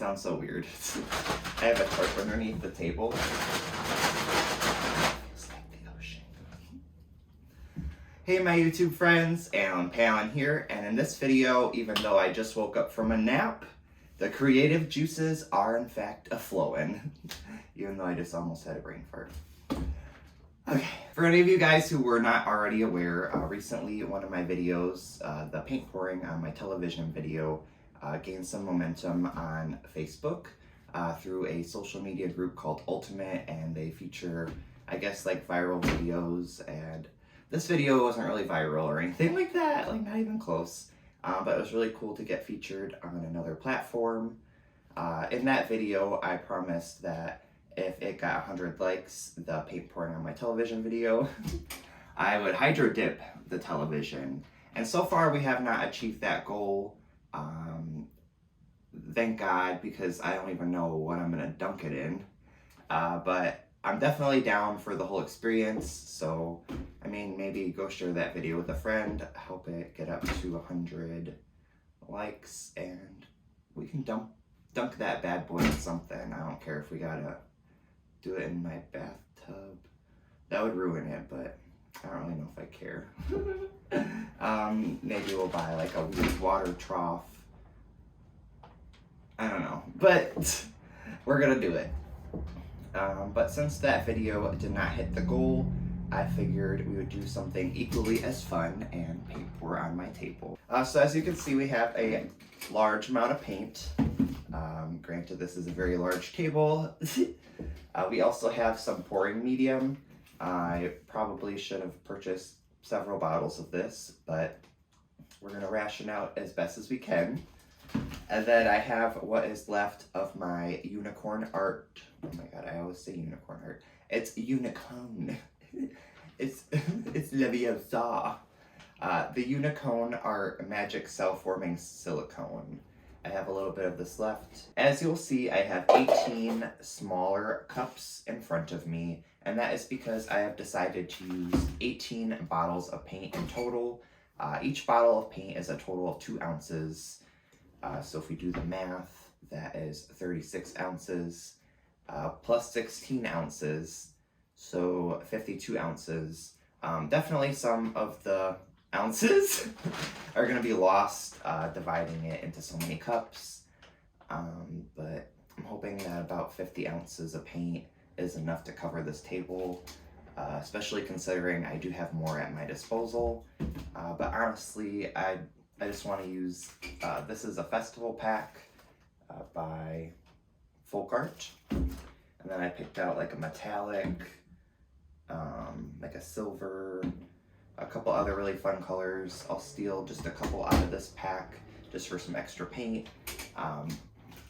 sounds so weird. I have a tarp underneath the table. It's like the ocean. Hey my YouTube friends, allenpallen here, and in this video, even though I just woke up from a nap, the creative juices are in fact a-flowing, even though I just almost had a brain fart. Okay, for any of you guys who were not already aware, recently one of my videos, the paint pouring on my television video, gained some momentum on Facebook through a social media group called Ultimate, and they feature, I guess, like viral videos, and this video wasn't really viral or anything like that, like not even close, but it was really cool to get featured on another platform. In that video, I promised that if it got 100 likes, the paint pouring on my television video, I would hydro dip the television. And so far we have not achieved that goal. Thank God, because I don't even know what I'm gonna dunk it in. But I'm definitely down for the whole experience. So, I mean, maybe go share that video with a friend, help it get up to 100 likes, and we can dunk that bad boy in something. I don't care if we gotta do it in my bathtub. That would ruin it, but I don't really know if I care. Maybe we'll buy like a weird water trough. I don't know, but we're gonna do it. But since that video did not hit the goal, I figured we would do something equally as fun and paint pour on my table. So as you can see, we have a large amount of paint. Granted, this is a very large table. We also have some pouring medium. I probably should have purchased several bottles of this, but we're gonna ration out as best as we can. And then I have what is left of my unicorn art. Oh my god, I always say unicorn art. It's Silicone. it's Leviosa. The unicorn art magic cell-forming silicone. I have a little bit of this left. As you'll see, I have 18 smaller cups in front of me, and that is because I have decided to use 18 bottles of paint in total. Each bottle of paint is a total of 2 ounces. So if we do the math, that is 36 ounces plus 16 ounces, so 52 ounces. Definitely some of the ounces are going to be lost dividing it into so many cups, but I'm hoping that about 50 ounces of paint is enough to cover this table, especially considering I do have more at my disposal. But honestly, I just want to use, this is a festival pack by Folk Art, and then I picked out like a metallic, like a silver, a couple other really fun colors. I'll steal just a couple out of this pack just for some extra paint,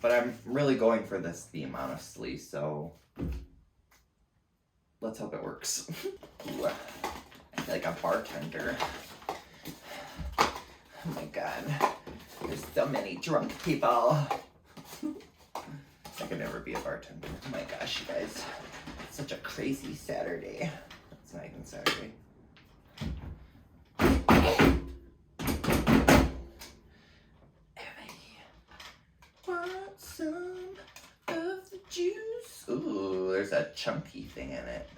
but I'm really going for this theme, honestly, so let's hope it works. Ooh, I feel like a bartender. Oh my god, there's so many drunk people. I could never be a bartender. Oh my gosh, you guys. It's such a crazy Saturday. It's not even Saturday. I want some of the juice. Ooh, there's a chunky thing in it.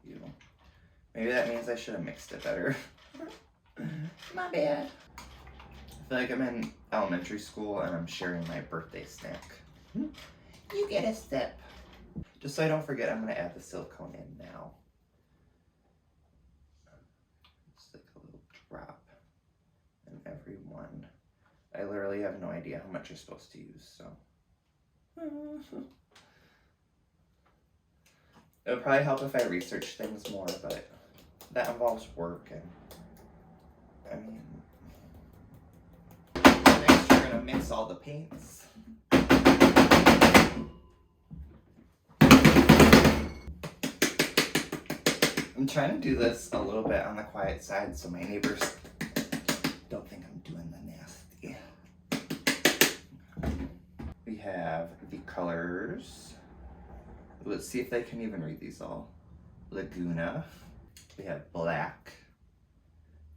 Ew. Maybe that means I should have mixed it better. My bad. I feel like I'm in elementary school and I'm sharing my birthday snack. You get a sip. Just so I don't forget, I'm going to add the silicone in now. It's like a little drop in every one. I literally have no idea how much you're supposed to use, so. It would probably help if I researched things more, but that involves work, and I mean, next we're gonna mix all the paints. I'm trying to do this a little bit on the quiet side so my neighbors don't think I'm doing the nasty. We have the colors. Let's see if they can even read these all. Laguna. We have black.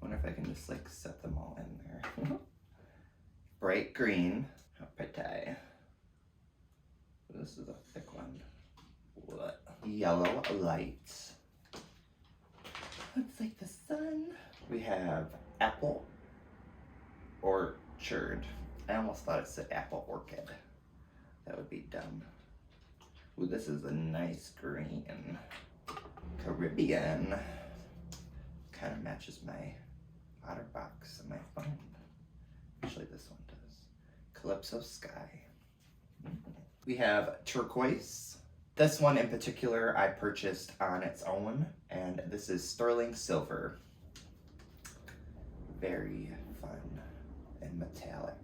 I wonder if I can just like set them all in there. bright green. How pretty. This is a thick one. What? Yellow light. Looks like the sun. We have apple orchard. I almost thought it said apple orchid. That would be dumb. Ooh, this is a nice green. Caribbean. Kind of matches my otter box and my phone. Actually, this one does. Calypso Sky. We have turquoise. This one in particular I purchased on its own, and this is sterling silver. Very fun and metallic.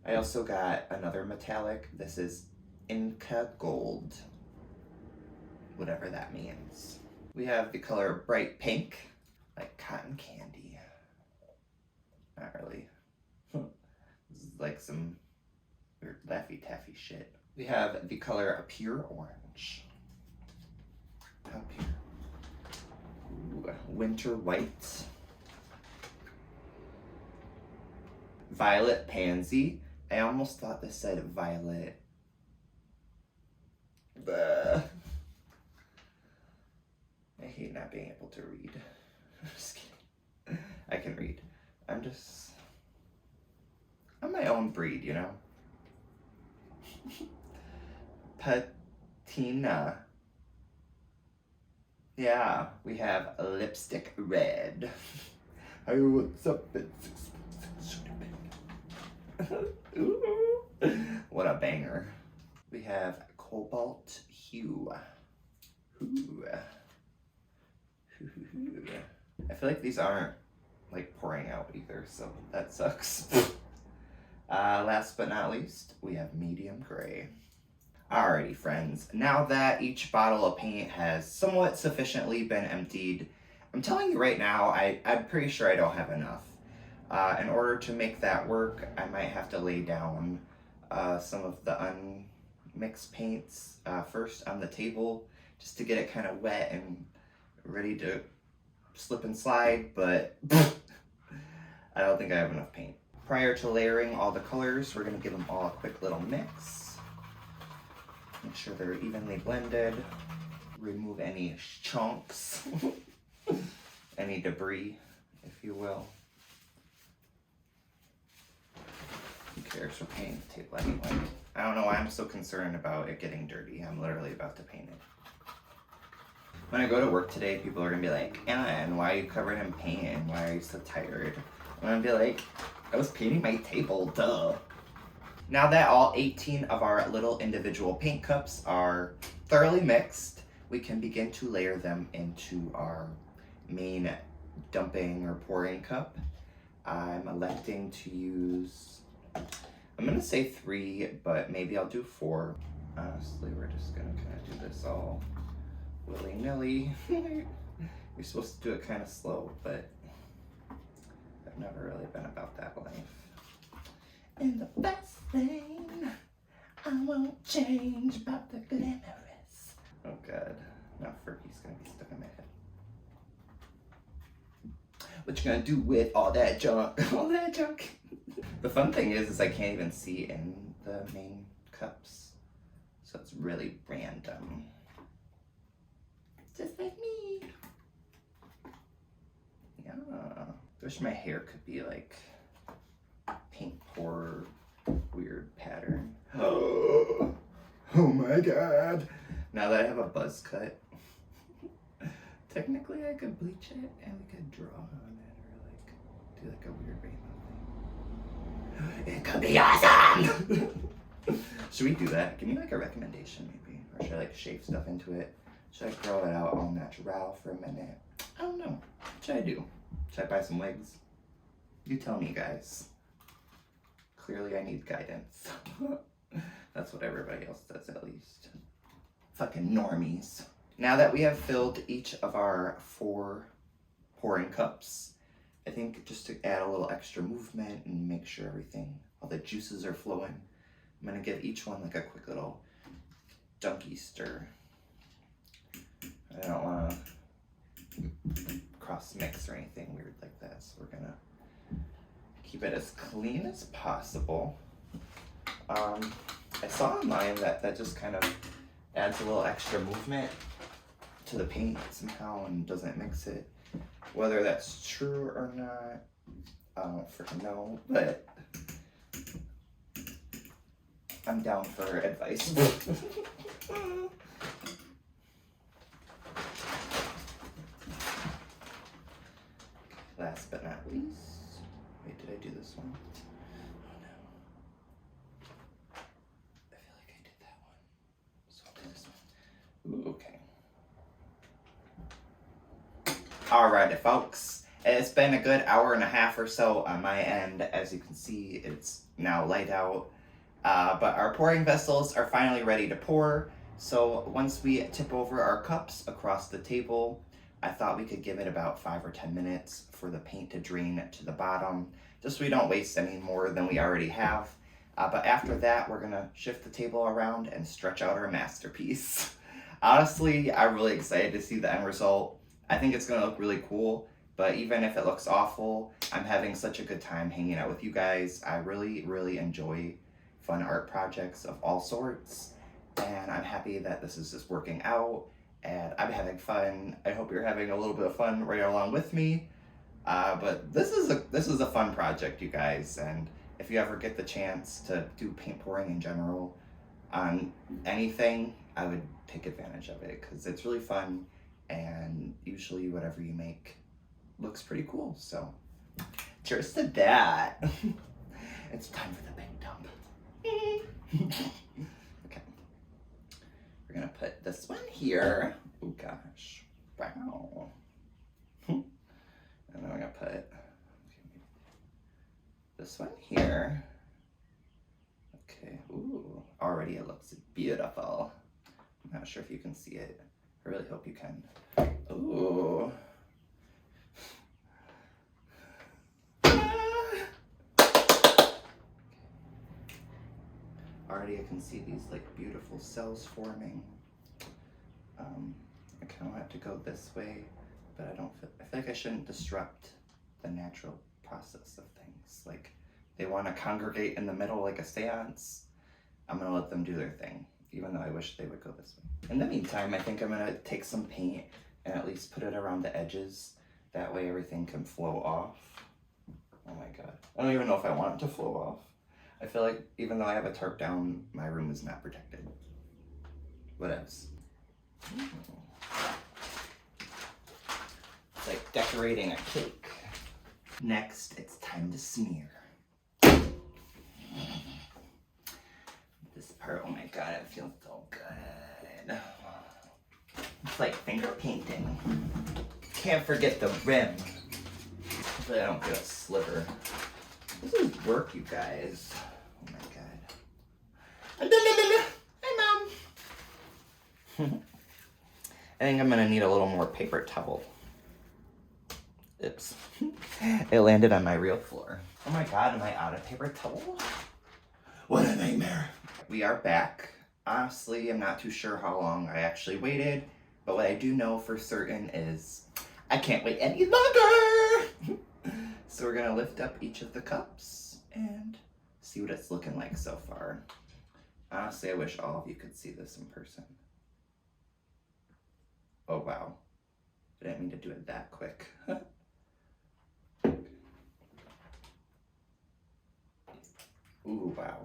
I also got another metallic. This is Inca Gold, whatever that means. We have the color bright pink, like cotton candy. Not really. This is like some weird Laffy Taffy shit. We have the color pure orange. How pure? Ooh, winter white. Violet pansy. I almost thought this said violet. Bleh. I hate not being able to read. I'm just kidding. I can read. I'm my own breed, you know? Patina. Yeah, we have lipstick red. Hey, what's up? It's Ooh. What a banger. We have cobalt hue. Ooh. I feel like these aren't like pouring out either, so that sucks. Last but not least, we have medium gray. Alrighty, friends. Now that each bottle of paint has somewhat sufficiently been emptied, I'm telling you right now, I'm pretty sure I don't have enough. In order to make that work, I might have to lay down some of the unmixed paints first on the table, just to get it kind of wet and ready to slip and slide, but I don't think I have enough paint. Prior to layering all the colors, we're going to give them all a quick little mix. Make sure they're evenly blended. Remove any chunks, any debris, if you will. Who cares? We're painting the table anyway. I don't know why I'm so concerned about it getting dirty. I'm literally about to paint it. When I go to work today, people are gonna be like, Ellen, why are you covered in paint and why are you so tired? I'm gonna be like, I was painting my table, duh. Now that all 18 of our little individual paint cups are thoroughly mixed, we can begin to layer them into our main dumping or pouring cup. I'm electing to use, I'm gonna say 3, but maybe I'll do 4. Honestly, we're just gonna kind of do this all willy-nilly. You're supposed to do it kind of slow, but I've never really been about that life. And the best thing I won't change about the glamorous. Oh god, now Fergie's gonna be stuck in my head. What you gonna do with all that junk? All that junk. The fun thing is I can't even see in the main cups, so it's really random. Just like me. Yeah. Wish my hair could be like paint pour weird pattern. Oh my god. Now that I have a buzz cut, technically I could bleach it and we could draw on it or like do like a weird rainbow thing. It could be awesome! Should we do that? Give me like a recommendation maybe. Or should I like shave stuff into it? Should I grow it out all natural for a minute? I don't know. What should I do? Should I buy some wigs? You tell me, guys. Clearly I need guidance. That's what everybody else does, at least. Fucking normies. Now that we have filled each of our 4 pouring cups, I think just to add a little extra movement and make sure everything, all the juices are flowing, I'm gonna give each one like a quick little dunky stir. I don't wanna cross mix or anything weird like that, so we're gonna keep it as clean as possible. I saw online that just kind of adds a little extra movement to the paint somehow and doesn't mix it. Whether that's true or not, I don't freaking know, but I'm down for advice. Last but not least, wait, did I do this one? Oh no. I feel like I did that one. So I'll do this one. Ooh, okay. Alrighty, folks. It's been a good hour and a half or so on my end. As you can see, it's now light out. But our pouring vessels are finally ready to pour. So once we tip over our cups across the table, I thought we could give it about 5 or 10 minutes for the paint to drain to the bottom, just so we don't waste any more than we already have. But after that, we're gonna shift the table around and stretch out our masterpiece. Honestly, I'm really excited to see the end result. I think it's gonna look really cool, but even if it looks awful, I'm having such a good time hanging out with you guys. I really, really enjoy fun art projects of all sorts, and I'm happy that this is just working out. And I'm having fun. I hope you're having a little bit of fun right along with me. But this is a fun project, you guys. And if you ever get the chance to do paint pouring in general on anything, I would take advantage of it because it's really fun. And usually whatever you make looks pretty cool. So cheers to that. It's time for the big dump. Okay. We're gonna put this one here. Oh gosh, wow. And then we're gonna put this one here. Okay, ooh, already it looks beautiful. I'm not sure if you can see it. I really hope you can. Ooh. Already I can see these like beautiful cells forming. I kind of want it to go this way, but I feel like I shouldn't disrupt the natural process of things. Like they want to congregate in the middle like a seance. I'm gonna let them do their thing, even though I wish they would go this way. In the meantime, I think I'm gonna take some paint and at least put it around the edges. That way everything can flow off. Oh my God. I don't even know if I want it to flow off. I feel like even though I have a tarp down, my room is not protected. Whatevs. It's like decorating a cake. Next, it's time to smear. This part, oh my God, it feels so good. It's like finger painting. Can't forget the rim. Hopefully I don't get a sliver. This is work, you guys. Oh my God. Hi, Mom. I think I'm gonna need a little more paper towel. Oops. It landed on my real floor. Oh my God, am I out of paper towel? What a nightmare. We are back. Honestly, I'm not too sure how long I actually waited, but what I do know for certain is I can't wait any longer. So we're gonna lift up each of the cups and see what it's looking like so far. Honestly, I wish all of you could see this in person. Oh wow, I didn't mean to do it that quick. Ooh, wow.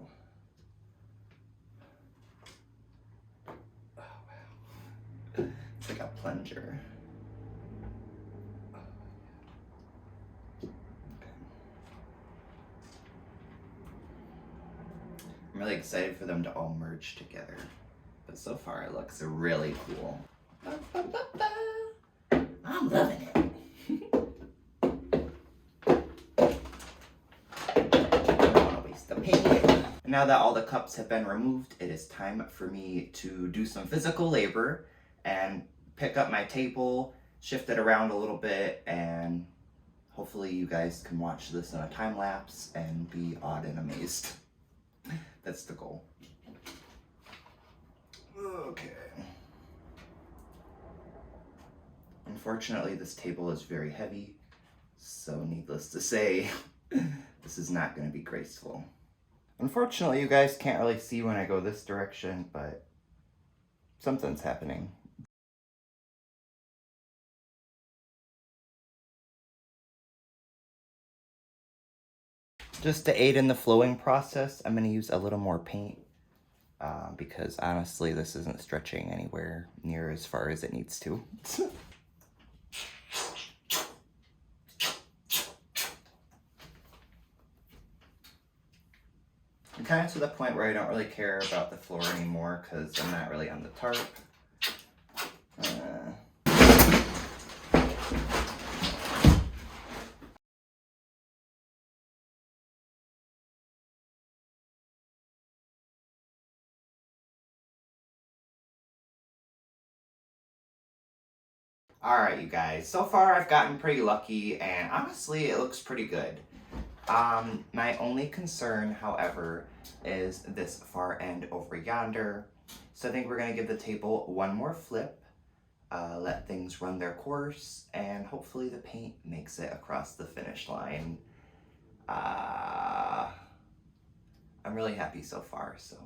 Oh wow. It's like a plunger. I'm really excited for them to all merge together. But so far it looks really cool. I'm loving it. I don't want to waste the paint. And now that all the cups have been removed, it is time for me to do some physical labor and pick up my table, shift it around a little bit, and hopefully you guys can watch this in a time lapse and be awed and amazed. That's the goal. Okay. Unfortunately, this table is very heavy, so needless to say, this is not going to be graceful. Unfortunately, you guys can't really see when I go this direction, but something's happening. Just to aid in the flowing process, I'm going to use a little more paint because honestly, this isn't stretching anywhere near as far as it needs to. I'm kind of to the point where I don't really care about the floor anymore because I'm not really on the tarp. Alright, you guys, so far I've gotten pretty lucky, and honestly, it looks pretty good. My only concern, however, is this far end over yonder. So I think we're going to give the table one more flip, let things run their course, and hopefully the paint makes it across the finish line. I'm really happy so far, so...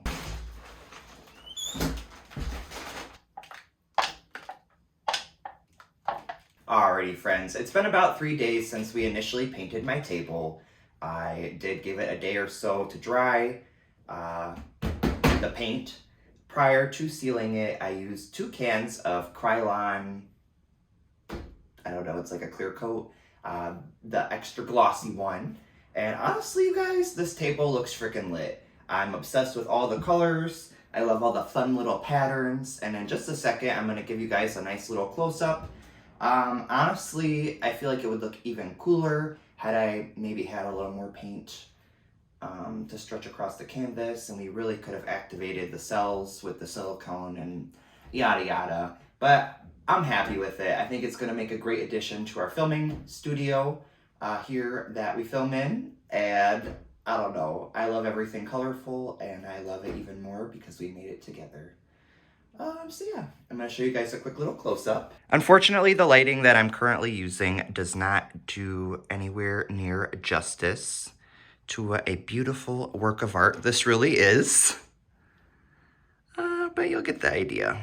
Alrighty, friends, it's been about 3 days since we initially painted my table. I did give it a day or so to dry the paint. Prior to sealing it, I used 2 cans of Krylon, I don't know, it's like a clear coat, the extra glossy one. And honestly, you guys, this table looks freaking lit. I'm obsessed with all the colors. I love all the fun little patterns. And in just a second, I'm going to give you guys a nice little close-up. Honestly, I feel like it would look even cooler had I maybe had a little more paint to stretch across the canvas, and we really could have activated the cells with the silicone and yada yada. But I'm happy with it. I think it's going to make a great addition to our filming studio here that we film in, and I don't know, I love everything colorful, and I love it even more because we made it together. So yeah, I'm going to show you guys a quick little close-up. Unfortunately, the lighting that I'm currently using does not do anywhere near justice to a beautiful work of art this really is. But you'll get the idea.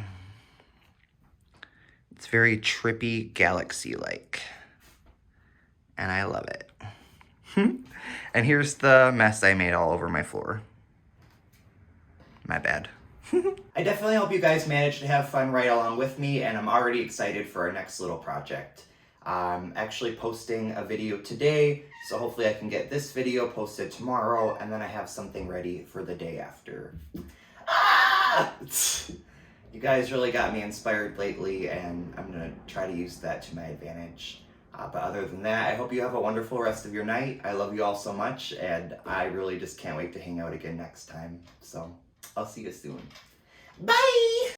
It's very trippy, galaxy-like. And I love it. And here's the mess I made all over my floor. My bad. I definitely hope you guys managed to have fun right along with me, and I'm already excited for our next little project. I'm actually posting a video today, so hopefully I can get this video posted tomorrow, and then I have something ready for the day after. Ah! You guys really got me inspired lately, and I'm going to try to use that to my advantage. But other than that, I hope you have a wonderful rest of your night. I love you all so much, and I really just can't wait to hang out again next time. So, I'll see you soon. Bye!